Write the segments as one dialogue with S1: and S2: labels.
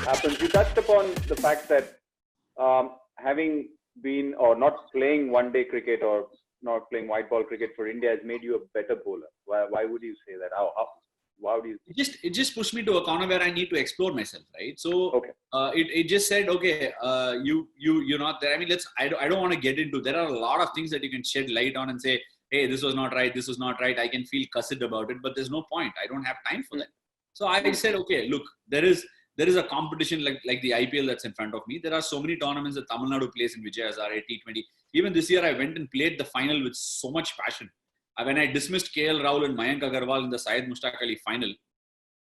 S1: happens. You touched upon the fact that having been or not playing one-day cricket or not playing white ball cricket for India has made you a better bowler. Why would you say that? How do you think?
S2: It just pushed me to a corner where I need to explore myself, right? So
S1: Okay.
S2: it just said, okay, you're not there. I mean, I don't want to get into. There are a lot of things that you can shed light on and say, hey, this was not right. This was not right. I can feel cussed about it, but there's no point. I don't have time for that. So I said, okay, look, there is a competition like the IPL that's in front of me. There are so many tournaments that Tamil Nadu plays in Vijay Hazare, T20. Even this year, I went and played the final with so much passion. When I dismissed KL Rahul and Mayank Agarwal in the Syed Mushtaq Ali final,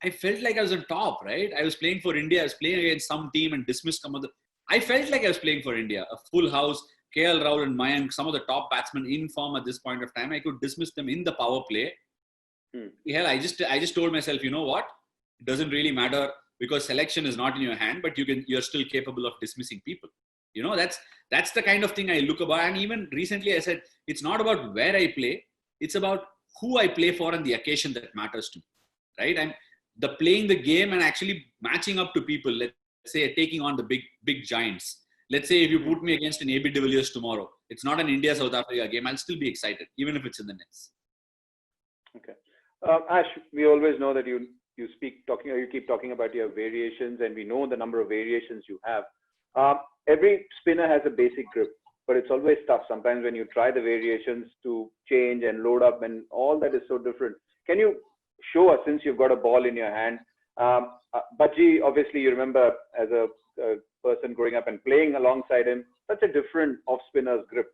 S2: I felt like I was on top, right? I was playing for India. I was playing against some team and dismissed some of the... I felt like I was playing for India. A full house, KL Rahul and Mayank, some of the top batsmen in form at this point of time. I could dismiss them in the power play. Hell, I just told myself, you know what? It doesn't really matter because selection is not in your hand, but you're still capable of dismissing people. You know, that's the kind of thing I look about. And even recently I said, it's not about where I play. It's about who I play for and the occasion that matters to me, right? I'm playing the game and actually matching up to people. Let's say taking on the big giants. Let's say if you put me against an AB de Villiers tomorrow, it's not an India-South Africa game. I'll still be excited, even if it's in the nets.
S1: Okay. Ash, we always know that you keep talking about your variations, and we know the number of variations you have. Every spinner has a basic grip, but it's always tough sometimes when you try the variations to change and load up, and all that is so different. Can you show us, since you've got a ball in your hand? Bajji, obviously you remember as a person growing up and playing alongside him, such a different off-spinner's grip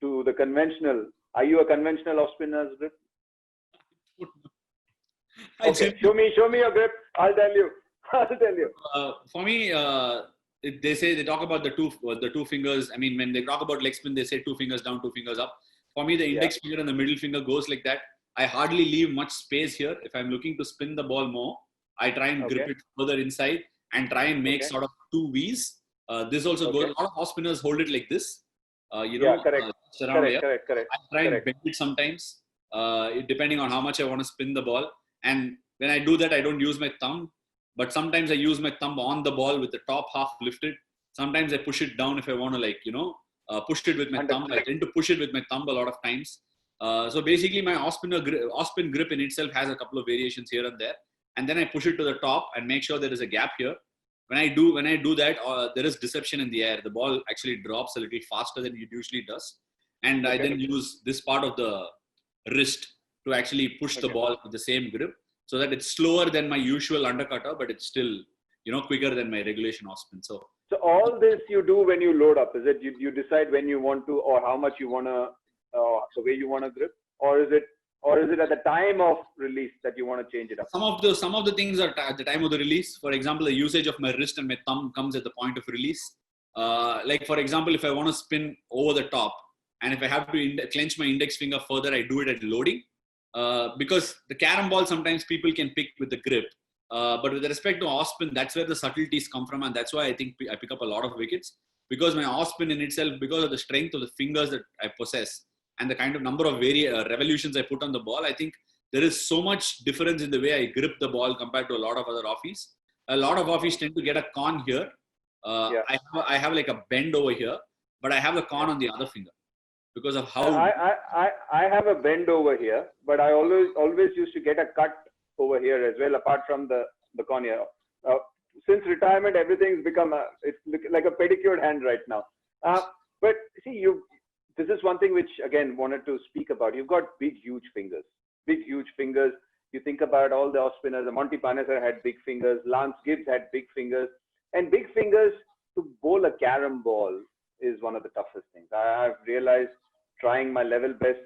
S1: to the conventional. Are you a conventional off-spinner's grip? Okay, show me your grip. I'll tell you.
S2: For me, they talk about the two fingers. I mean, when they talk about leg spin, they say 2 fingers down, 2 fingers up. For me, the index finger and the middle finger goes like that. I hardly leave much space here. If I'm looking to spin the ball more, I try and grip it further inside and try and make sort of 2 V's. This also goes. A lot of off spinners hold it like this.
S1: Correct.
S2: I try and bend it sometimes, depending on how much I want to spin the ball. And when I do that, I don't use my thumb, but sometimes I use my thumb on the ball with the top half lifted. Sometimes I push it down if I want to push it with my thumb. I tend to push it with my thumb a lot of times. So basically my off-spin grip in itself has a couple of variations here and there. And then I push it to the top and make sure there is a gap here. When I do that, there is deception in the air. The ball actually drops a little faster than it usually does. And I then use this part of the wrist to actually push the ball with the same grip so that it's slower than my usual undercutter, but it's still, quicker than my regulation off-spin. So
S1: all this you do when you load up, is it you decide when you want to or how much you want to, the way you want to grip, or is it at the time of release that you want to change it up?
S2: Some of the things are at the time of the release. For example, the usage of my wrist and my thumb comes at the point of release. Like for example, if I want to spin over the top and if I have to clench my index finger further, I do it at loading. Because the carrom ball sometimes people can pick with the grip, but with respect to off spin, that's where the subtleties come from, and that's why I think I pick up a lot of wickets, because my off spin in itself, because of the strength of the fingers that I possess and the kind of number of revolutions I put on the ball, I think there is so much difference in the way I grip the ball compared to a lot of other offies. A lot of offies tend to get a con here. I have like a bend over here, but I have the con on the other finger. Because of how
S1: I have a bend over here, but I always used to get a cut over here as well, apart from the cornea. Since retirement, everything's become it's like a pedicured hand right now. But see, this is one thing which again wanted to speak about. You've got big, huge fingers. You think about all the off spinners. Monty Panesar had big fingers. Lance Gibbs had big fingers, and big fingers to bowl a carrom ball is one of the toughest things. I've realized, trying my level best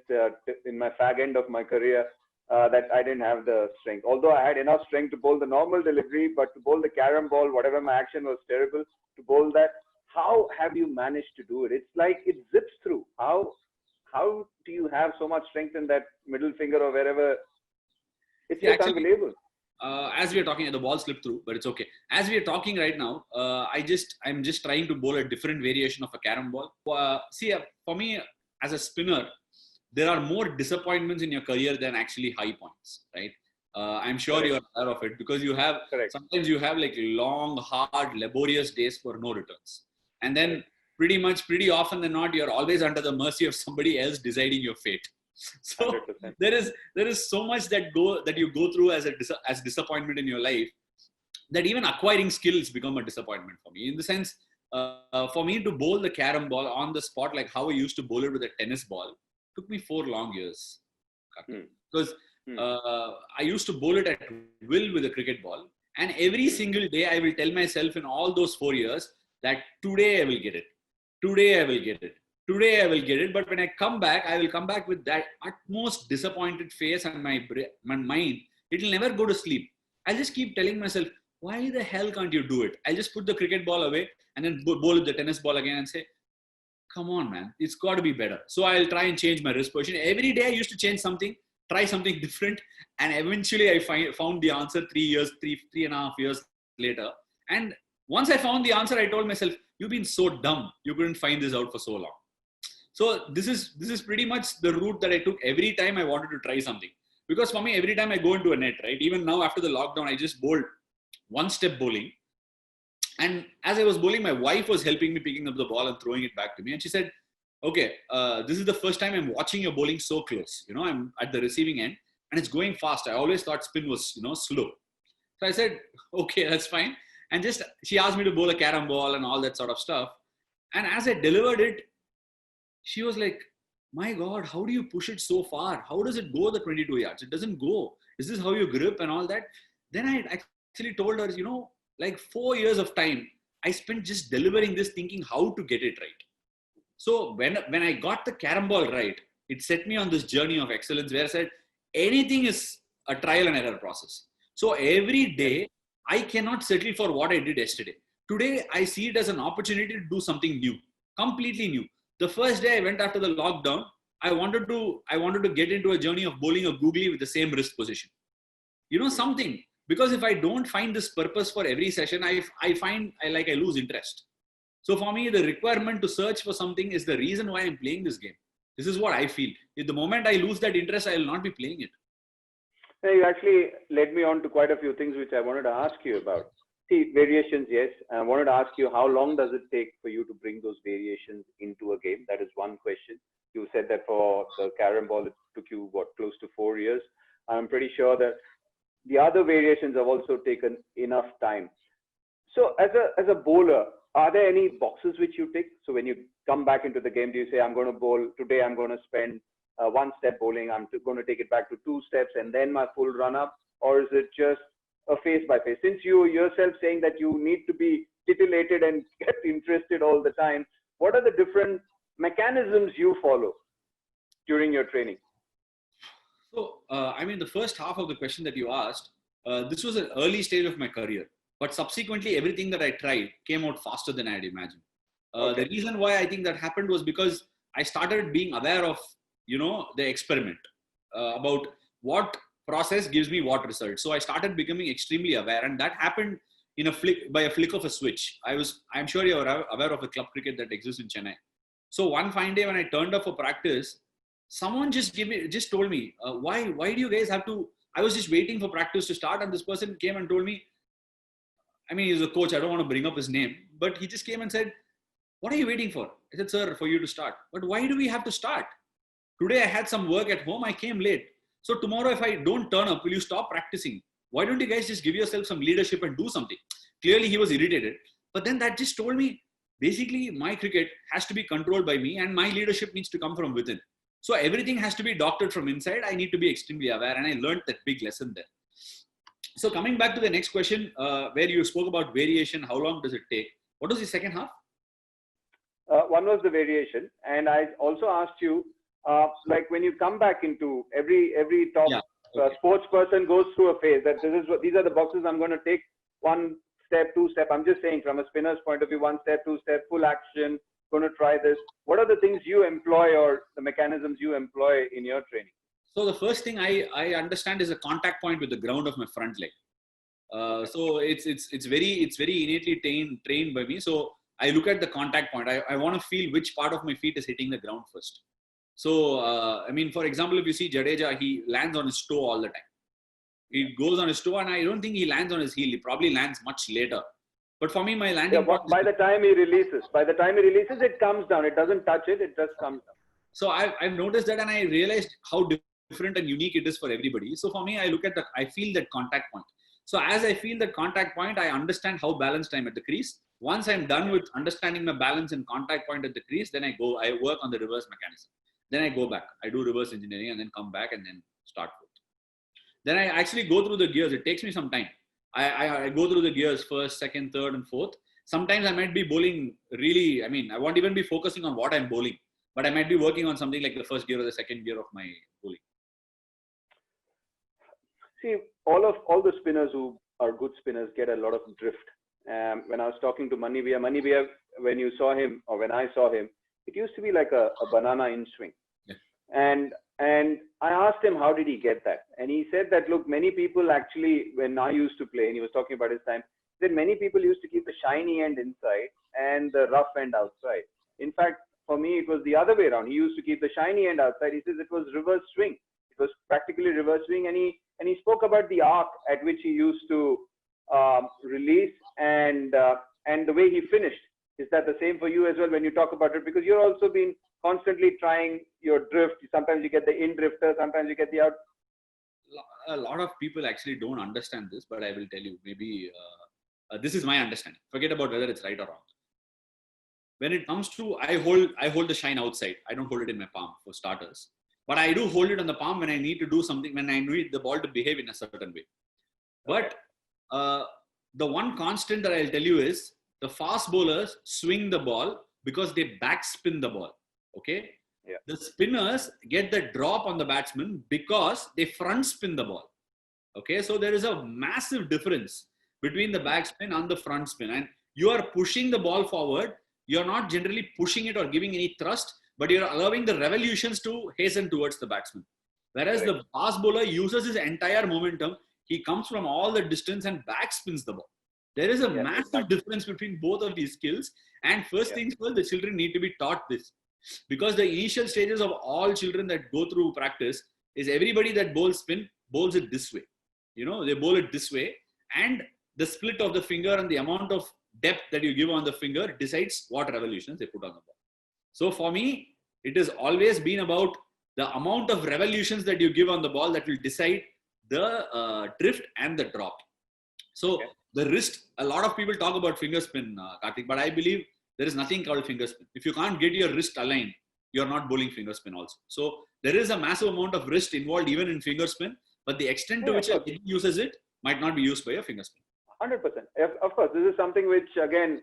S1: in my fag end of my career, that I didn't have the strength. Although I had enough strength to bowl the normal delivery, but to bowl the carrom ball, whatever my action was terrible, to bowl that, how have you managed to do it? It's like it zips through. How do you have so much strength in that middle finger or wherever? It's just unbelievable.
S2: As we are talking, the ball slipped through, but it's okay. As we are talking right now, I'm just trying to bowl a different variation of a carrom ball. For me, as a spinner, there are more disappointments in your career than actually high points, right? I'm sure
S1: Correct.
S2: you're aware of it because you have
S1: Correct.
S2: sometimes you have like long, hard, laborious days for no returns, and then
S1: Correct.
S2: pretty often than not, you're always under the mercy of somebody else deciding your fate. So
S1: 100%.
S2: there is so much that you go through as disappointment in your life, that even acquiring skills become a disappointment for me. In the sense, for me to bowl the carrom ball on the spot, like how I used to bowl it with a tennis ball, took me 4 long years. Because I used to bowl it at will with a cricket ball. And every single day I will tell myself in all those 4 years that today I will get it. Today I will get it. Today I will get it. But when I come back, I will come back with that utmost disappointed face, and my mind, it will never go to sleep. I'll just keep telling myself, why the hell can't you do it? I'll just put the cricket ball away and then bowl with the tennis ball again and say, come on, man, it's got to be better. So I'll try and change my wrist position. Every day I used to change something, try something different. And eventually I found the answer 3.5 years later. And once I found the answer, I told myself, you've been so dumb. You couldn't find this out for so long. So this is pretty much the route that I took every time I wanted to try something. Because for me, every time I go into a net, right? Even now after the lockdown, I just bowled one-step bowling. And as I was bowling, my wife was helping me picking up the ball and throwing it back to me. And she said, okay, this is the first time I'm watching your bowling so close. You know, I'm at the receiving end and it's going fast. I always thought spin was, slow. So I said, okay, that's fine. And just, she asked me to bowl a carrom ball and all that sort of stuff. And as I delivered it, she was like, my God, how do you push it so far? How does it go the 22 yards? It doesn't go. Is this how you grip and all that? Then I actually told her, like 4 years of time, I spent just delivering this, thinking how to get it right. So when I got the carrom ball right, it set me on this journey of excellence where I said, anything is a trial and error process. So every day, I cannot settle for what I did yesterday. Today, I see it as an opportunity to do something new, completely new. The first day I went after the lockdown, I wanted to get into a journey of bowling a googly with the same wrist position. Something. Because if I don't find this purpose for every session, I find I lose interest. So for me, the requirement to search for something is the reason why I'm playing this game. This is what I feel. If the moment I lose that interest, I will not be playing it.
S1: Now, you actually led me on to quite a few things which I wanted to ask you about. See, variations, yes. I wanted to ask you, how long does it take for you to bring those variations into a game? That is one question. You said that for the carrom ball, it took you, close to 4 years. I'm pretty sure that the other variations have also taken enough time. So as a bowler, are there any boxes which you tick? So when you come back into the game, do you say, I'm going to bowl, today I'm going to spend one step bowling, I'm going to take it back to 2 steps and then my full run up? Or is it just a phase by phase? Since you yourself saying that you need to be titillated and get interested all the time, what are the different mechanisms you follow during your training?
S2: So, the first half of the question that you asked, this was an early stage of my career, but subsequently everything that I tried came out faster than I had imagined. The reason why I think that happened was because I started being aware of, the experiment about what process gives me what result. So I started becoming extremely aware, and that happened by a flick of a switch. I'm sure you're aware of the club cricket that exists in Chennai. So one fine day when I turned up for practice, someone just told me, why do you guys have to, I was just waiting for practice to start, and this person came and told me, he's a coach, I don't want to bring up his name, but he just came and said, what are you waiting for? I said, sir, for you to start. But why do we have to start? Today I had some work at home, I came late. So tomorrow if I don't turn up, will you stop practicing? Why don't you guys just give yourself some leadership and do something? Clearly he was irritated. But then that just told me, basically my cricket has to be controlled by me and my leadership needs to come from within. So everything has to be doctored from inside. I need to be extremely aware, and I learned that big lesson there. So coming back to the next question, where you spoke about variation, how long does it take? What was the second half?
S1: One was the variation, and I also asked you, like when you come back into every top sports person goes through a phase that these are the boxes I'm going to take, 1 step, 2 step. I'm just saying from a spinner's point of view, 1 step, 2 step, full action, going to try this. What are the things you employ or the mechanisms you employ in your training?
S2: So the first thing I understand is a contact point with the ground of my front leg. So it's very innately trained by me. So I look at the contact point. I want to feel which part of my feet is hitting the ground first. So, for example, if you see Jadeja, he lands on his toe all the time. He goes on his toe, and I don't think he lands on his heel. He probably lands much later. But for me, my landing point
S1: by the time he releases, it comes down. It doesn't touch it. It just comes down.
S2: So I've noticed that, and I realized how different and unique it is for everybody. So for me, I feel that contact point. So as I feel that contact point, I understand how balanced I am at the crease. Once I'm done with understanding my balance and contact point at the crease, then I work on the reverse mechanism. Then I go back. I do reverse engineering and then come back and then start with. Then I actually go through the gears. It takes me some time. I go through the gears first, second, third, and fourth. Sometimes I might be bowling really, I won't even be focusing on what I'm bowling, but I might be working on something like the first gear or the second gear of my bowling.
S1: See, all the spinners who are good spinners get a lot of drift. When I was talking to Manivia, when you saw him or when I saw him, it used to be like a banana in swing.
S2: Yeah.
S1: And I asked him, how did he get that? And he said that, look, many people actually, when I used to play, and he was talking about his time, that many people used to keep the shiny end inside and the rough end outside. In fact, for me, it was the other way around. He used to keep the shiny end outside. He says it was reverse swing. It was practically reverse swing. And he spoke about the arc at which he used to release and the way he finished. Is that the same for you as well when you talk about it? Because you're also been constantly trying your drift. Sometimes you get the in drifter, sometimes you get the out.
S2: A lot of people actually don't understand this, but I will tell you, maybe this is my understanding. Forget about whether it's right or wrong. When it comes to, I hold the shine outside. I don't hold it in my palm for starters, but I do hold it on the palm when I need to do something, when I need the ball to behave in a certain way. But the one constant that I'll tell you is the fast bowlers swing the ball because they backspin the ball. Okay.
S1: Yeah.
S2: The spinners get the drop on the batsman because they front spin the ball. Okay. So there is a massive difference between the backspin and the front spin. And you are pushing the ball forward. You're not generally pushing it or giving any thrust, but you're allowing the revolutions to hasten towards the batsman. Whereas the fast bowler uses his entire momentum. He comes from all the distance and backspins the ball. There is a massive difference between both of these skills. And first things first, the children need to be taught this. Because the initial stages of all children that go through practice is everybody that bowls spin, bowls it this way. You know, they bowl it this way. And the split of the finger and the amount of depth that you give on the finger decides what revolutions they put on the ball. So for me, it has always been about the amount of revolutions that you give on the ball that will decide the drift and the drop. So the wrist, a lot of people talk about finger spin, Kartik, but I believe there is nothing called finger spin. If you can't get your wrist aligned, you're not bowling finger spin also. So there is a massive amount of wrist involved even in finger spin, but the extent to which a kid uses it might not be used by a finger spin.
S1: 100%. Of course, this is something which, again,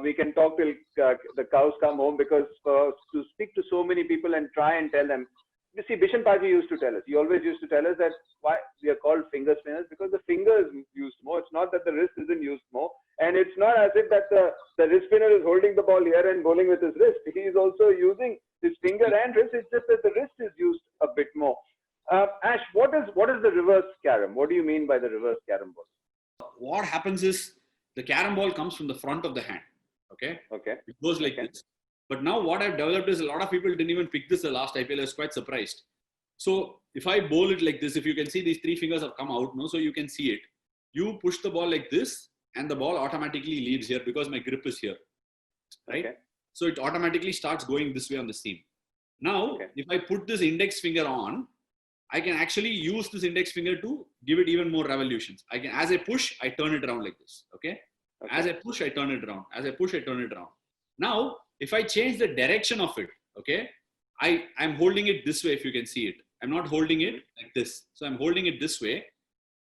S1: we can talk till the cows come home, because to speak to so many people and try and tell them, you see, Bishan Paji used to tell us, he always used to tell us that why we are called finger spinners, because the finger is used more. It's not that the wrist isn't used more. And it's not as if that the wrist spinner is holding the ball here and bowling with his wrist. He is also using his finger and wrist. It's just that the wrist is used a bit more. Ash, what is the reverse carrom? What do you mean by the reverse carrom ball?
S2: What happens is the carrom ball comes from the front of the hand. Okay.
S1: Okay.
S2: It goes like this. But now what I've developed is a lot of people didn't even pick this the last IPL. I was quite surprised. So if I bowl it like this, if you can see these three fingers have come out, no, so you can see it. You push the ball like this and the ball automatically leaves here because my grip is here. Right? Okay. So it automatically starts going this way on the seam. Now, if I put this index finger on, I can actually use this index finger to give it even more revolutions. I can, as I push, I turn it around like this. Okay. As I push, I turn it around. As I push, I turn it around. Now, if I change the direction of it, okay, I'm holding it this way if you can see it. I'm not holding it like this. So I'm holding it this way.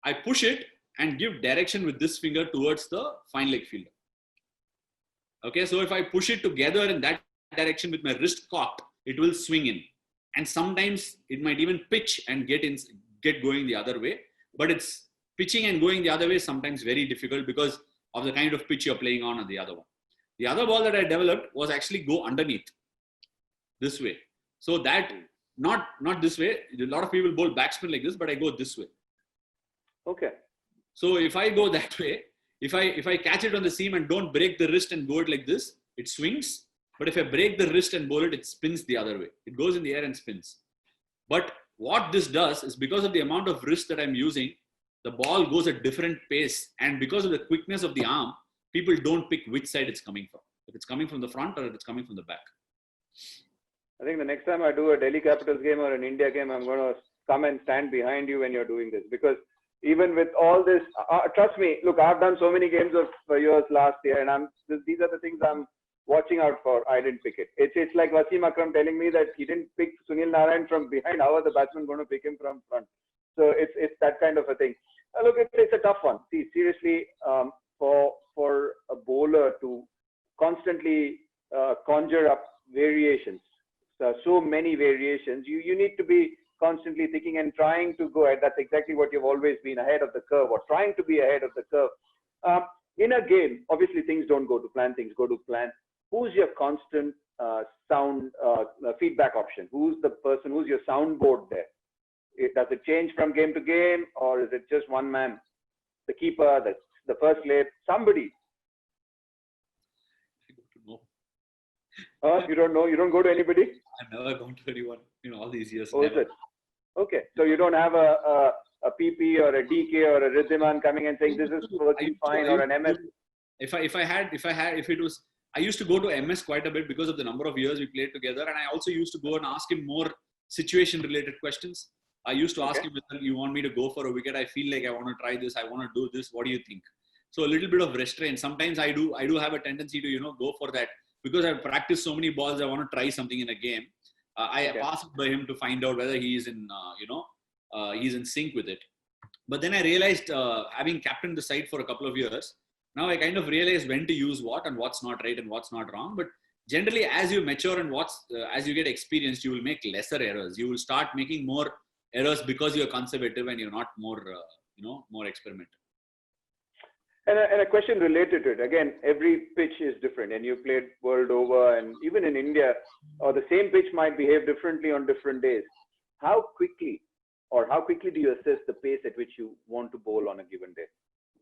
S2: I push it and give direction with this finger towards the fine leg fielder. Okay, so if I push it together in that direction with my wrist cocked, it will swing in. And sometimes it might even pitch and get going the other way. But it's pitching and going the other way is sometimes very difficult because of the kind of pitch you're playing on the other one. The other ball that I developed was actually go underneath this way. So that, not this way. A lot of people bowl backspin like this, but I go this way.
S1: Okay.
S2: So if I go that way, if I catch it on the seam and don't break the wrist and go it like this, it swings. But if I break the wrist and bowl it, it spins the other way. It goes in the air and spins. But what this does is because of the amount of wrist that I'm using, the ball goes at different pace. And because of the quickness of the arm, people don't pick which side it's coming from. If it's coming from the front or if it's coming from the back.
S1: I think the next time I do a Delhi Capitals game or an India game, I'm going to come and stand behind you when you're doing this. Because even with all this, trust me, look, I've done so many games of yours last year, and these are the things I'm watching out for. I didn't pick it. It's like Wasim Akram telling me that he didn't pick Sunil Narayan from behind. How are the batsmen going to pick him from front? So it's that kind of a thing. Look, it's a tough one. See, seriously, for a bowler to constantly conjure up variations, so many variations, you need to be constantly thinking and trying to go ahead. That's exactly what you've always been, ahead of the curve or trying to be ahead of the curve. In a game, obviously things don't go to plan, things go to plan. Who's your constant sound feedback option? Who's the person, who's your soundboard there? Does it change from game to game, or is it just one man? The keeper, the first slip, somebody? You don't know? You don't go to anybody?
S2: I've never gone to anyone in all these years.
S1: Oh,
S2: never.
S1: is it? Okay. So you don't have a PP or a DK or a Riddiman coming and saying this is working fine, or an MS?
S2: I used to go to MS quite a bit because of the number of years we played together. And I also used to go and ask him more situation related questions. I used to ask him, whether you want me to go for a wicket? I feel like I want to try this. I want to do this. What do you think? So a little bit of restraint. Sometimes I do have a tendency to, go for that. Because I've practiced so many balls, I want to try something in a game. I pass it by him to find out whether he's he's in sync with it. But then I realized, having captained the side for a couple of years, now I kind of realize when to use what and what's not right and what's not wrong. But generally, as you mature and as you get experienced, you will make lesser errors. You will start making more errors because you're conservative and you're not more, more experimental.
S1: And a question related to it. Again, every pitch is different, and you played world over, and even in India, or the same pitch might behave differently on different days. How quickly do you assess the pace at which you want to bowl on a given day,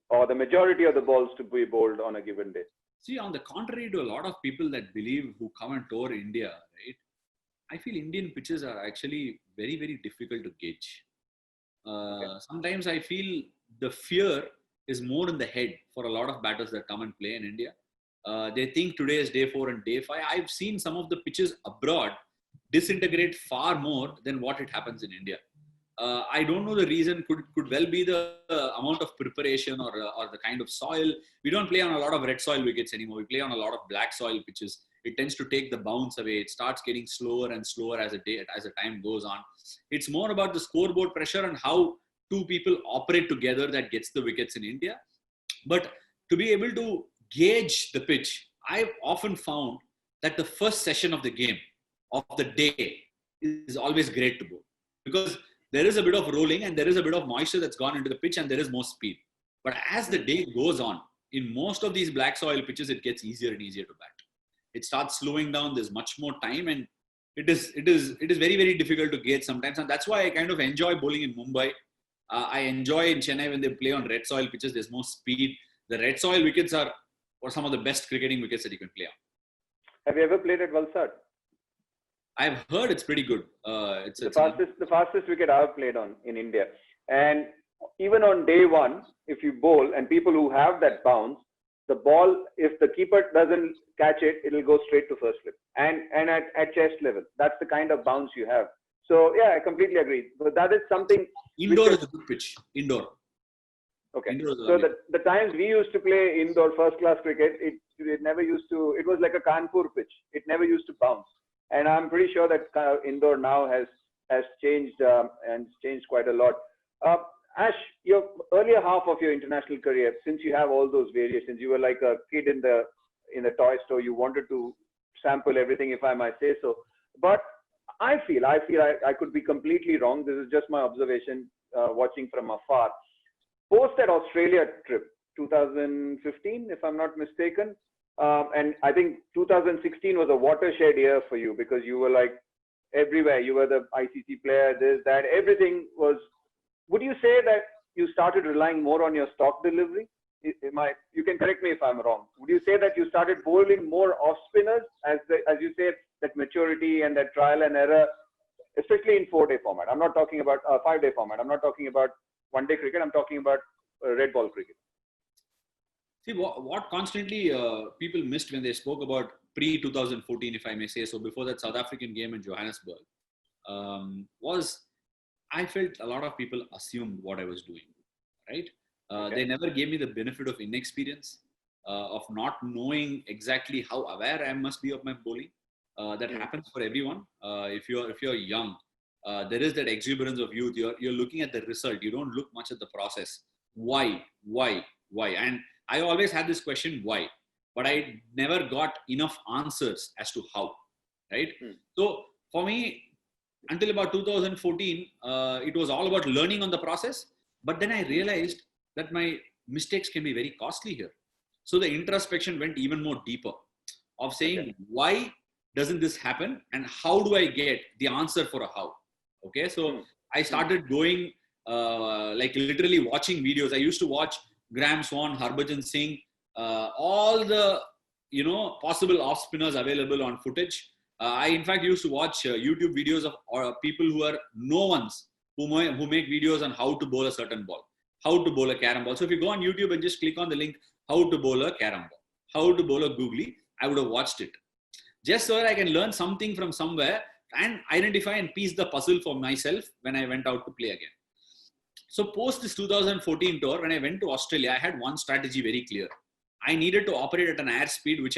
S1: or the majority of the balls to be bowled on a given day?
S2: See, on the contrary to a lot of people that believe who come and tour India, right? I feel Indian pitches are actually very, very difficult to gauge. Sometimes I feel the fear is more in the head for a lot of batters that come and play in India. They think today is day 4 and day 5. I've seen some of the pitches abroad disintegrate far more than what it happens in India. I don't know the reason. Could well be the amount of preparation or the kind of soil. We don't play on a lot of red soil wickets anymore. We play on a lot of black soil pitches. It tends to take the bounce away. It starts getting slower and slower as the time goes on. It's more about the scoreboard pressure and how two people operate together that gets the wickets in India. But to be able to gauge the pitch, I've often found that the first session of the game, of the day, is always great to bowl. Because there is a bit of rolling and there is a bit of moisture that's gone into the pitch and there is more speed. But as the day goes on, in most of these black soil pitches, it gets easier and easier to bat. It starts slowing down. There's much more time, and it is very, very difficult to gauge sometimes. And that's why I kind of enjoy bowling in Mumbai. I enjoy in Chennai when they play on red soil pitches. There's more speed. The red soil wickets are some of the best cricketing wickets that you can play on.
S1: Have you ever played at Valsad?
S2: I've heard it's pretty good. It's
S1: the fastest wicket I've played on in India. And even on day 1, if you bowl and people who have that bounce, the ball, if the keeper doesn't catch it, it'll go straight to first slip. And at chest level, that's the kind of bounce you have. So yeah, I completely agree. But that is something.
S2: Indoor is a good pitch. Indoor.
S1: Okay. So the times we used to play indoor first class cricket, it never used to. It was like a Kanpur pitch. It never used to bounce. And I'm pretty sure that indoor now has changed and changed quite a lot. Ash, your earlier half of your international career, since you have all those variations, you were like a kid in the toy store. You wanted to sample everything, if I might say so. But I feel I could be completely wrong. This is just my observation, watching from afar. Post that Australia trip, 2015, if I'm not mistaken, and I think 2016 was a watershed year for you because you were like everywhere. You were the ICC player, this, that, everything was. Would you say that you started relying more on your stock delivery? You can correct me if I'm wrong. Would you say that you started bowling more off spinners as you said, that maturity and that trial and error, especially in 4-day format? I'm not talking about a 5-day format. I'm not talking about one-day cricket. I'm talking about red ball cricket.
S2: See, what constantly people missed when they spoke about pre-2014, if I may say so, before that South African game in Johannesburg, was I felt a lot of people assumed what I was doing, right? They never gave me the benefit of inexperience, of not knowing exactly how aware I must be of my bowling. That happens for everyone. If you're young, there is that exuberance of youth. You're looking at the result. You don't look much at the process. Why? And I always had this question, why? But I never got enough answers as to how, right? So for me, until about 2014, it was all about learning on the process. But then I realized that my mistakes can be very costly here. So the introspection went even more deeper of saying, why doesn't this happen? And how do I get the answer for a how? Okay, so I started going, like literally watching videos. I used to watch Graham Swan, Harbhajan Singh, all the, possible off spinners available on footage. I in fact used to watch YouTube videos of people who are no ones who make videos on how to bowl a certain ball, how to bowl a carrom ball. So if you go on YouTube and just click on the link, how to bowl a carrom ball, how to bowl a googly, I would have watched it. Just so that I can learn something from somewhere and identify and piece the puzzle for myself when I went out to play again. So post this 2014 tour, when I went to Australia, I had one strategy very clear. I needed to operate at an airspeed which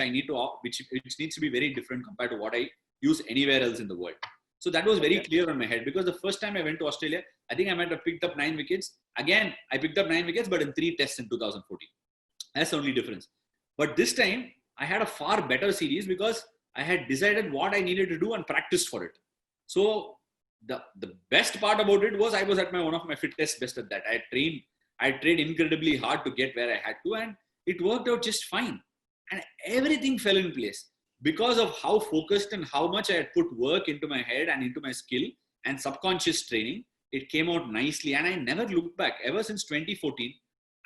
S2: needs to be very different compared to what I use anywhere else in the world. So that was very clear on my head, because the first time I went to Australia, I think I might have picked up 9 wickets. Again, I picked up 9 wickets, but in 3 tests in 2014. That's the only difference. But this time, I had a far better series because I had decided what I needed to do and practiced for it. So the best part about it was I was at one of my fittest best at that. I trained incredibly hard to get where I had to, and it worked out just fine. And everything fell in place because of how focused and how much I had put work into my head and into my skill and subconscious training. It came out nicely, and I never looked back. Ever since 2014,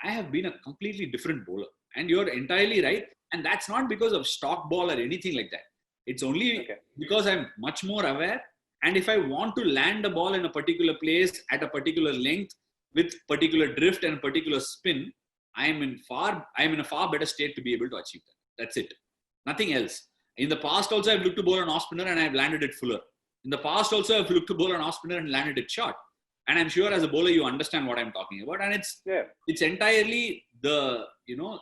S2: I have been a completely different bowler. And you're entirely right. And that's not because of stock ball or anything like that. It's only because I'm much more aware. And if I want to land a ball in a particular place at a particular length with particular drift and particular spin, I'm in a far better state to be able to achieve that. That's it. Nothing else. In the past also, I've looked to bowl an off spinner and I've landed it fuller. In the past also, I've looked to bowl an off spinner and landed it short. And I'm sure as a bowler, you understand what I'm talking about. And it's entirely the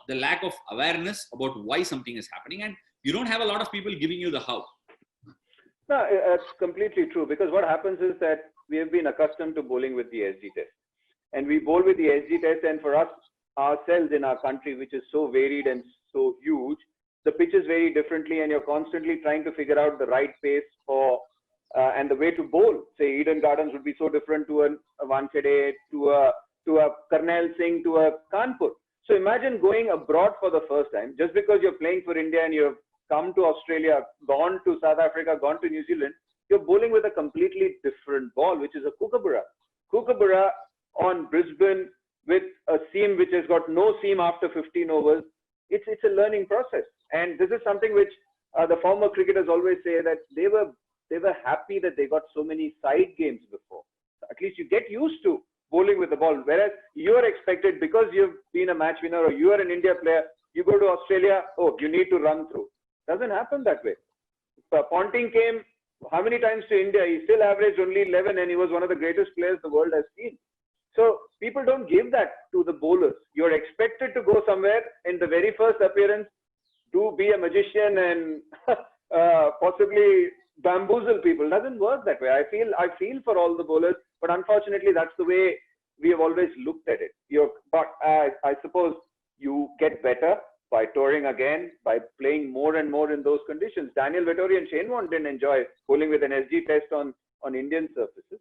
S2: lack of awareness about why something is happening. And you don't have a lot of people giving you the how.
S1: No, it's completely true, because what happens is that we have been accustomed to bowling with the SG test, and we bowl with the SG test, and for us ourselves in our country, which is so varied and so huge, the pitch is very differently, and you're constantly trying to figure out the right pace for and the way to bowl. Say Eden Gardens would be so different to a Wankhede, to a Karnail Singh, to a Kanpur. So imagine going abroad for the first time, just because you're playing for India and you've come to Australia, gone to South Africa, gone to New Zealand, you're bowling with a completely different ball, which is a Kookaburra. Kookaburra on Brisbane with a seam which has got no seam after 15 overs. It's a learning process. And this is something which the former cricketers always say, that they were happy that they got so many side games before. So at least you get used to bowling with the ball. Whereas you're expected, because you've been a match winner or you're an India player, you go to Australia, you need to run through. Doesn't happen that way. Ponting came how many times to India? He still averaged only 11, and he was one of the greatest players the world has seen. So people don't give that to the bowlers. You're expected to go somewhere in the very first appearance, to be a magician and possibly bamboozle people. Doesn't work that way. I feel for all the bowlers, but unfortunately that's the way we have always looked at it. But I suppose you get better by touring again, by playing more and more in those conditions. Daniel Vettori and Shane Warne didn't enjoy bowling with an SG test on Indian surfaces.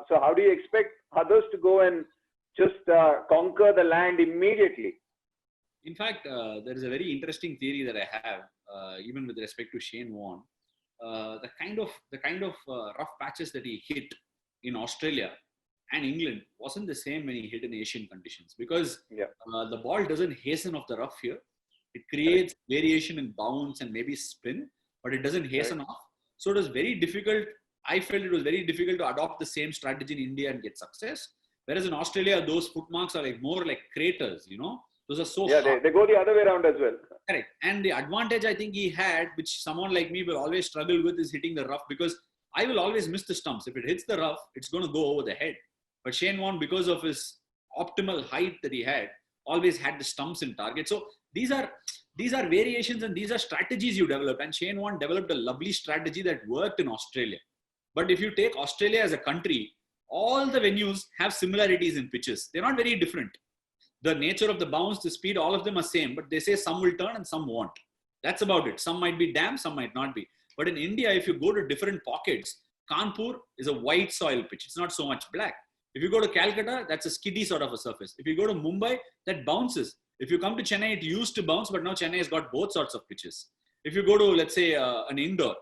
S1: So how do you expect others to go and just conquer the land immediately?
S2: In fact, there is a very interesting theory that I have, even with respect to Shane Warne. The kind of rough patches that he hit in Australia and England wasn't the same when he hit in Asian conditions, because the ball doesn't hasten off the rough here. It creates variation in bounce and maybe spin, but it doesn't hasten off. So it was very difficult. I felt it was very difficult to adopt the same strategy in India and get success. Whereas in Australia, those footmarks are like more like craters, you know. Those are so
S1: Yeah,
S2: hard.
S1: they go the other way around as well.
S2: Correct. And the advantage I think he had, which someone like me will always struggle with, is hitting the rough, because I will always miss the stumps. If it hits the rough, it's going to go over the head. But Shane Warne, because of his optimal height that he had, always had the stumps in target. So these are variations and these are strategies you develop. And Shane Warne developed a lovely strategy that worked in Australia. But if you take Australia as a country, all the venues have similarities in pitches. They're not very different. The nature of the bounce, the speed, all of them are same, but they say some will turn and some won't. That's about it. Some might be damp, some might not be. But in India, if you go to different pockets, Kanpur is a white soil pitch. It's not so much black. If you go to Calcutta, that's a skiddy sort of a surface. If you go to Mumbai, that bounces. If you come to Chennai, it used to bounce, but now Chennai has got both sorts of pitches. If you go to, let's say, an Indore,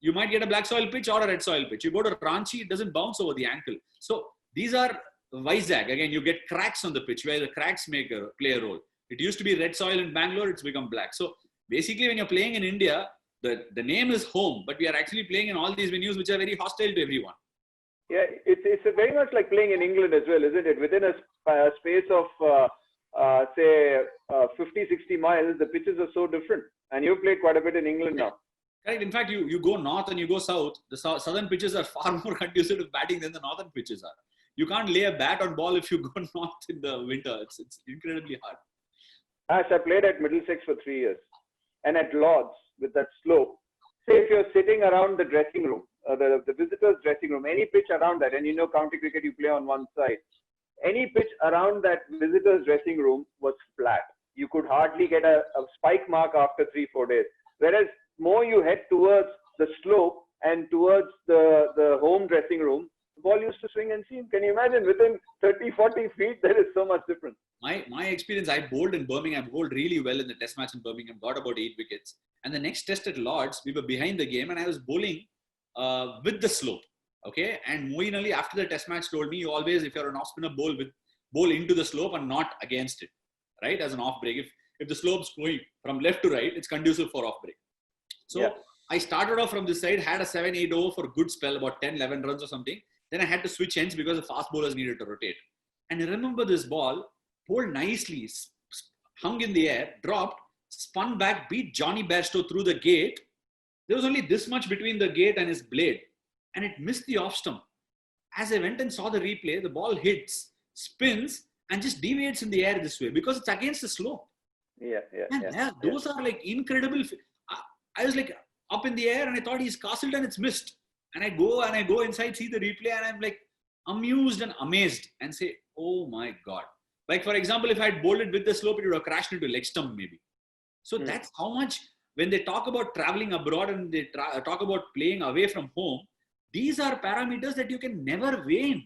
S2: you might get a black soil pitch or a red soil pitch. You go to Ranchi, it doesn't bounce over the ankle. So these are Vizag. Again, you get cracks on the pitch where the cracks play a role. It used to be red soil in Bangalore, it's become black. So basically, when you're playing in India, the name is home, but we are actually playing in all these venues which are very hostile to everyone.
S1: Yeah, it's very much like playing in England as well, isn't it? Within a space of, say, 50, 60 miles, the pitches are so different. And you've played quite a bit in England now.
S2: Correct. In fact, you go north and you go south, the southern pitches are far more conducive to batting than the northern pitches are. You can't lay a bat on ball if you go north in the winter. It's incredibly hard.
S1: Ash, I played at Middlesex for 3 years. And at Lord's, with that slope, say if you're sitting around the dressing room, the visitor's dressing room, any pitch around that, and you know county cricket, you play on one side, any pitch around that visitor's dressing room was flat. You could hardly get a spike mark after 3-4 days. Whereas more you head towards the slope and towards the home dressing room, the ball used to swing and seam. Can you imagine? Within 30, 40 feet, there is so much difference.
S2: My experience, I bowled in Birmingham, bowled really well in the test match in Birmingham, got about 8 wickets. And the next test at Lord's, we were behind the game and I was bowling with the slope. Okay. And Moeen Ali, after the test match, told me, you always, if you're an off spinner, bowl into the slope and not against it, right? As an off break. If the slope's going from left to right, it's conducive for off break. So yeah. I started off from this side, had a 7-8 over for a good spell, about 10-11 runs or something. Then I had to switch ends because the fast bowlers needed to rotate. And I remember this ball, bowled nicely, hung in the air, dropped, spun back, beat Johnny Bairstow through the gate. There was only this much between the gate and his blade. And it missed the off stump. As I went and saw the replay, the ball hits, spins, and just deviates in the air this way because it's against the slope. Those are like incredible. I was like up in the air and I thought he's castled and it's missed. And I go inside, see the replay, and I'm like amused and amazed and say, oh my God. Like, for example, if I had bowled it with the slope, it would have crashed into leg stump maybe. So that's how much, when they talk about traveling abroad and they talk about playing away from home, these are parameters that you can never weigh in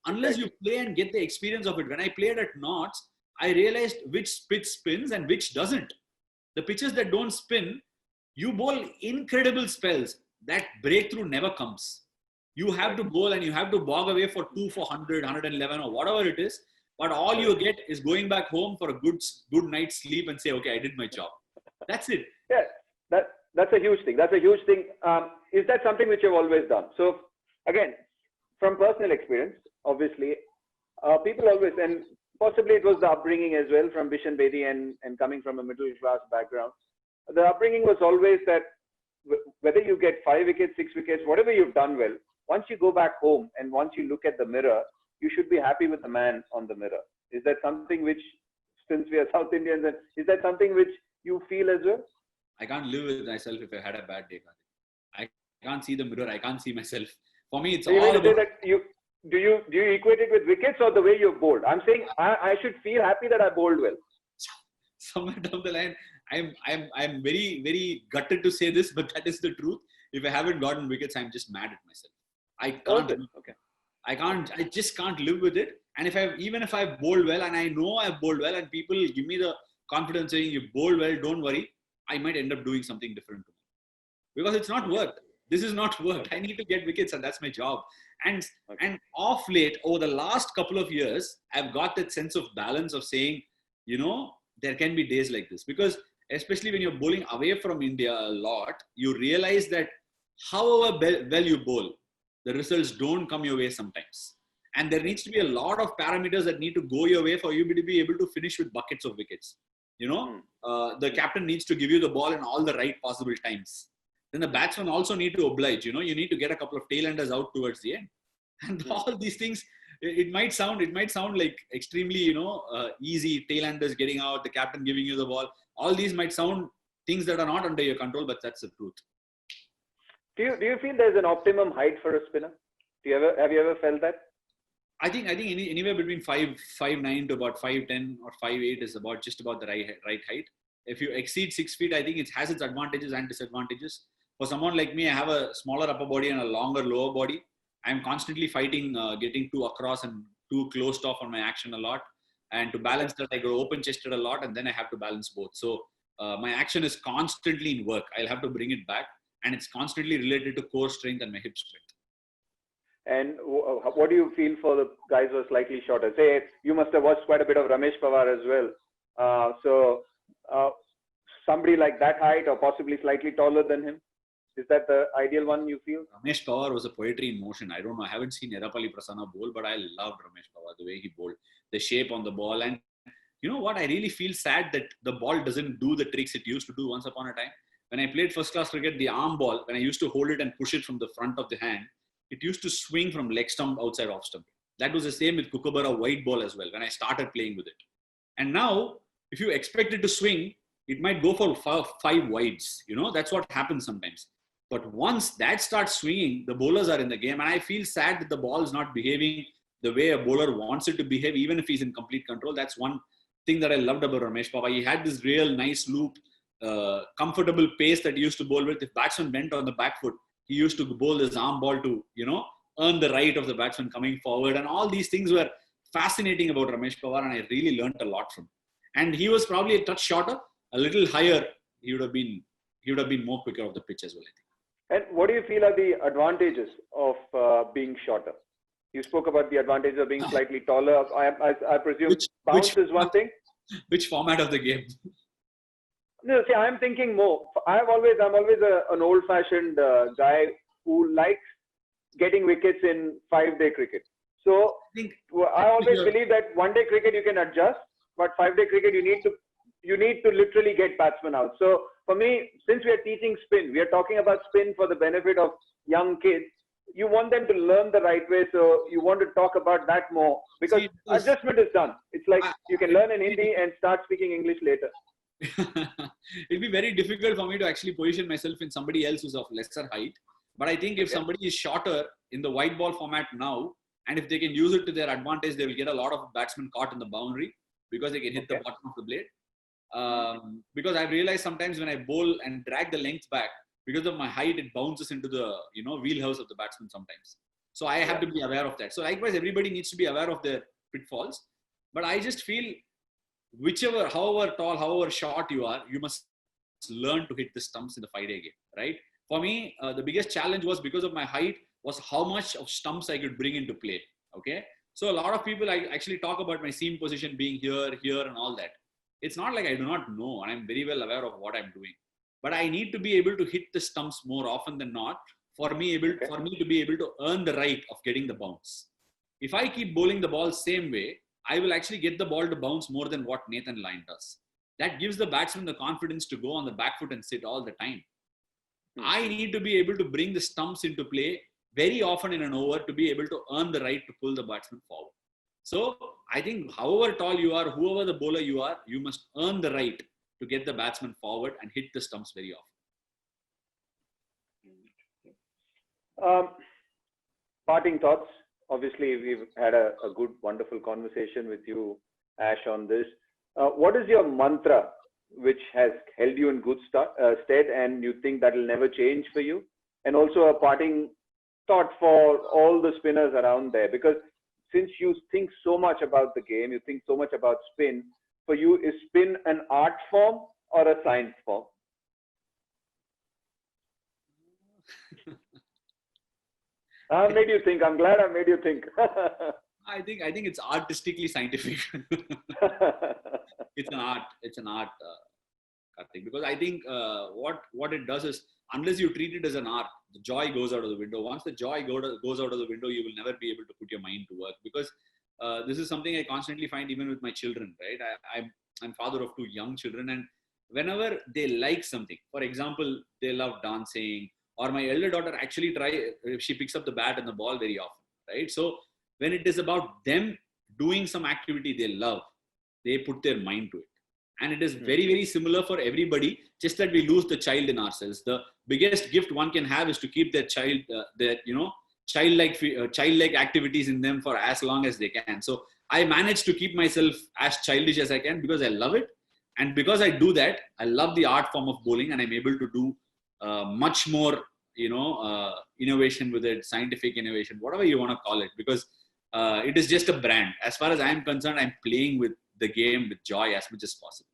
S2: unless you play and get the experience of it. When I played at Notts, I realized which pitch spins and which doesn't. The pitches that don't spin, you bowl incredible spells. That breakthrough never comes. You have to bowl and you have to bog away for 2 for 100, 111 or whatever it is. But all you get is going back home for a good night's sleep and say, okay, I did my job. That's it.
S1: Yeah, that's a huge thing. That's a huge thing. Is that something which you've always done? So again, from personal experience, obviously, people always, and possibly it was the upbringing as well from Bishan Bedi and coming from a middle class background. The upbringing was always that whether you get 5 wickets, 6 wickets, whatever you've done well, once you go back home and once you look at the mirror, you should be happy with the man on the mirror. Is that something which, since we are South Indians, is that something which you feel as well?
S2: I can't live with myself if I had a bad day, Kartik. I can't see the mirror. I can't see myself. For me, it's
S1: so all about... Do you equate it with wickets or the way you've bowled? I'm saying I should feel happy that I bowled well.
S2: Somewhere down the line, I'm very, very gutted to say this, but that is the truth. If I haven't gotten wickets, I'm just mad at myself. I can't.
S1: Okay.
S2: I just can't live with it. And even if I've bowled well, and I know I've bowled well, and people give me the confidence saying you bowled well, don't worry, I might end up doing something different because it's not work. This is not work. I need to get wickets, and that's my job. And off late, over the last couple of years, I've got that sense of balance of saying, there can be days like this, because especially when you're bowling away from India a lot, you realize that however well you bowl, the results don't come your way sometimes. And there needs to be a lot of parameters that need to go your way for you to be able to finish with buckets of wickets. The captain needs to give you the ball in all the right possible times. Then the batsmen also need to oblige. You need to get a couple of tailenders out towards the end. And all these things, it might sound like extremely, easy. Tailenders getting out, the captain giving you the ball. All these might sound things that are not under your control, but that's the truth.
S1: Do you feel there's an optimum height for a spinner? Have you ever felt that?
S2: I think anywhere between 5'9" to about 5'10" or 5'8" is just about the right height. If you exceed 6 feet, I think it has its advantages and disadvantages. For someone like me, I have a smaller upper body and a longer lower body. I'm constantly fighting getting too across and too closed off on my action a lot. And to balance that, I go open chested a lot, and then I have to balance both. So my action is constantly in work. I'll have to bring it back, and it's constantly related to core strength and my hip strength.
S1: And what do you feel for the guys who are slightly shorter? Say, you must have watched quite a bit of Ramesh Pawar as well. So somebody like that height or possibly slightly taller than him, is that the ideal one you feel?
S2: Ramesh Pawar was a poetry in motion. I don't know. I haven't seen Erapalli Prasanna bowl, but I loved Ramesh Pawar, the way he bowled, the shape on the ball. And you know what? I really feel sad that the ball doesn't do the tricks it used to do once upon a time. When I played first class cricket, the arm ball, when I used to hold it and push it from the front of the hand, it used to swing from leg stump outside off stump. That was the same with Kookaburra white ball as well when I started playing with it. And now, if you expect it to swing, it might go for 5 wides. That's what happens sometimes. But once that starts swinging, the bowlers are in the game. And I feel sad that the ball is not behaving the way a bowler wants it to behave, even if he's in complete control. That's one thing that I loved about Ramesh Pawar. He had this real nice loop, comfortable pace that he used to bowl with. If batsman went on the back foot, he used to bowl his arm ball to, earn the right of the batsman coming forward. And all these things were fascinating about Ramesh Pawar, and I really learned a lot from him. And he was probably a touch shorter, a little higher. He would have been more quicker off the pitch as well, I think.
S1: And what do you feel are the advantages of being shorter? You spoke about the advantage of being slightly taller. I presume bounce is one thing.
S2: Which format of the game?
S1: No, see, I'm thinking more. I'm always an old-fashioned guy who likes getting wickets in 5-day cricket. So I always believe that 1-day cricket you can adjust, but 5-day cricket you need to literally get batsmen out. So for me, since we are teaching spin, we are talking about spin for the benefit of young kids. You want them to learn the right way, so you want to talk about that more because adjustment is done. It's like you can learn in Hindi and start speaking English later.
S2: It'll be very difficult for me to actually position myself in somebody else who's of lesser height. But I think if somebody is shorter in the white ball format now, and if they can use it to their advantage, they will get a lot of batsmen caught in the boundary because they can hit the bottom of the blade. Because I've realized sometimes when I bowl and drag the length back, because of my height, it bounces into the wheelhouse of the batsman sometimes. So I have to be aware of that. So likewise, everybody needs to be aware of their pitfalls. But I just feel however tall, however short you are, you must learn to hit the stumps in the 5-day game, right? For me, the biggest challenge was because of my height was how much of stumps I could bring into play. Okay. So a lot of people actually talk about my seam position being here, and all that. It's not like I do not know, and I'm very well aware of what I'm doing. But I need to be able to hit the stumps more often than not for me to be able to earn the right of getting the bounce. If I keep bowling the ball same way, I will actually get the ball to bounce more than what Nathan Lyon does. That gives the batsman the confidence to go on the back foot and sit all the time. I need to be able to bring the stumps into play very often in an over to be able to earn the right to pull the batsman forward. So I think however tall you are, whoever the bowler you are, you must earn the right to get the batsman forward and hit the stumps very
S1: often. Parting thoughts. Obviously, we've had a good, wonderful conversation with you, Ash, on this. What is your mantra which has held you in good stead and you think that will never change for you? And also a parting thought for all the spinners around there, because since you think so much about the game, you think so much about spin, for you, is spin an art form or a science form? I made you think. I'm glad I made you think.
S2: I think it's artistically scientific. It's an art, Kartik, because I think what it does is unless you treat it as an art, the joy goes out of the window. Once the joy goes out of the window, you will never be able to put your mind to work, because this is something I constantly find even with my children, right? I'm father of 2 young children, and whenever they like something, for example, they love dancing, or my elder daughter actually she picks up the bat and the ball very often, right? So when it is about them doing some activity they love, they put their mind to it. And it is very, very similar for everybody, just that we lose the child in ourselves. The biggest gift one can have is to keep their child, childlike activities in them for as long as they can. So I manage to keep myself as childish as I can because I love it. And because I do that, I love the art form of bowling, and I'm able to do much more, innovation with it, scientific innovation, whatever you want to call it, because it is just a brand. As far as I'm concerned, I'm playing with the game with joy as much as possible.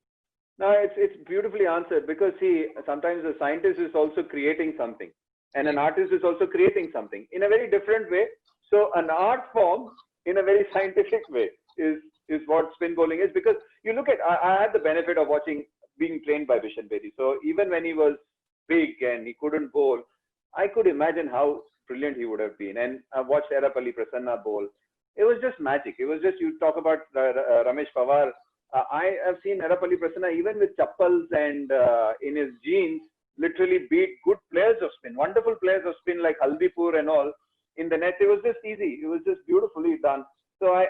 S1: No, it's beautifully answered, because see, sometimes the scientist is also creating something, and an artist is also creating something in a very different way. So an art form in a very scientific way is what spin bowling is. Because you look at, I had the benefit of being trained by Vishen Bedi. So even when he was big and he couldn't bowl, I could imagine how brilliant he would have been. And I watched Erapalli Prasanna bowl. It was just magic. It was just, you talk about Ramesh Pawar. I have seen Erapalli Prasanna, even with chappals and in his jeans, literally beat good players of spin, wonderful players of spin like Haldipur and all in the net. It was just easy. It was just beautifully done. So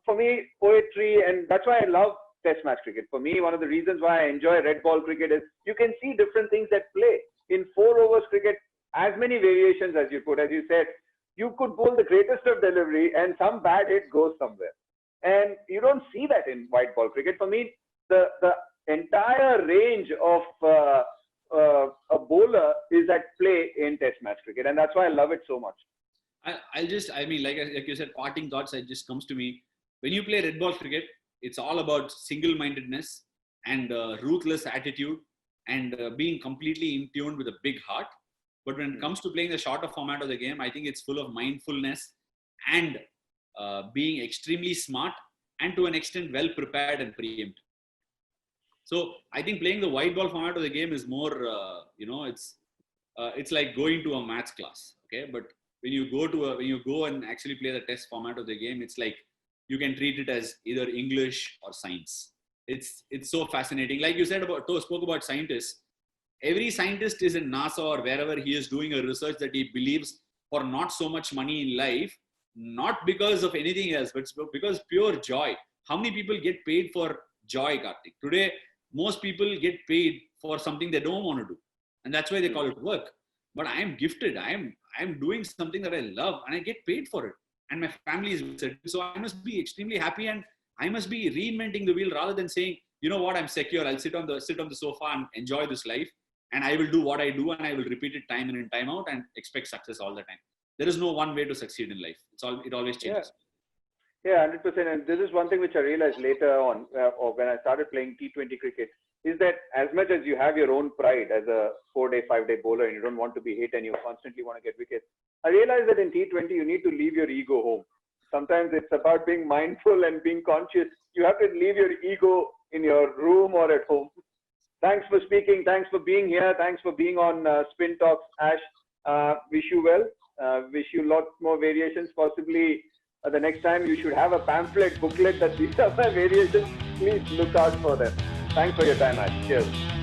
S1: for me, poetry, and that's why I love Test match cricket. For me, one of the reasons why I enjoy red ball cricket is you can see different things at play. In 4 overs cricket, as many variations as you could, as you said, you could bowl the greatest of delivery and some bad hit goes somewhere. And you don't see that in white ball cricket. For me, the entire range of a bowler is at play in Test match cricket. And that's why I love it so much.
S2: Like you said, parting thoughts, it just comes to me. When you play red ball cricket, it's all about single-mindedness and ruthless attitude and being completely in tune with a big heart. But when it comes to playing the shorter format of the game, I think it's full of mindfulness and being extremely smart and to an extent well prepared and preemptive. So I think playing the white ball format of the game is more, it's like going to a maths class. Okay, but when you go and actually play the test format of the game, it's like you can treat it as either English or science. It's so fascinating. Like you said spoke about scientists. Every scientist is in NASA or wherever he is doing a research that he believes for not so much money in life, not because of anything else, but because pure joy. How many people get paid for joy, Kartik? Today, most people get paid for something they don't want to do. And that's why they call it work. But I am gifted. I am doing something that I love and I get paid for it. And my family is with it. So I must be extremely happy, and I must be reinventing the wheel rather than saying, you know what, I'm secure. I'll sit on the sofa and enjoy this life. And I will do what I do, and I will repeat it time in and time out and expect success all the time. There is no one way to succeed in life. It always changes.
S1: Yeah, 100%. And this is one thing which I realized later on, or when I started playing T20 cricket, is that as much as you have your own pride as a 4-day, 5-day bowler, and you don't want to be hit and you constantly want to get wickets, I realized that in T20 you need to leave your ego home. Sometimes it's about being mindful and being conscious. You have to leave your ego in your room or at home. Thanks for speaking. Thanks for being here. Thanks for being on Spin Talks, Ash. Wish you well. Wish you lots more variations. Possibly the next time you should have a pamphlet, booklet that these are my variations. Please look out for them. Thanks for your time, Ash. Cheers.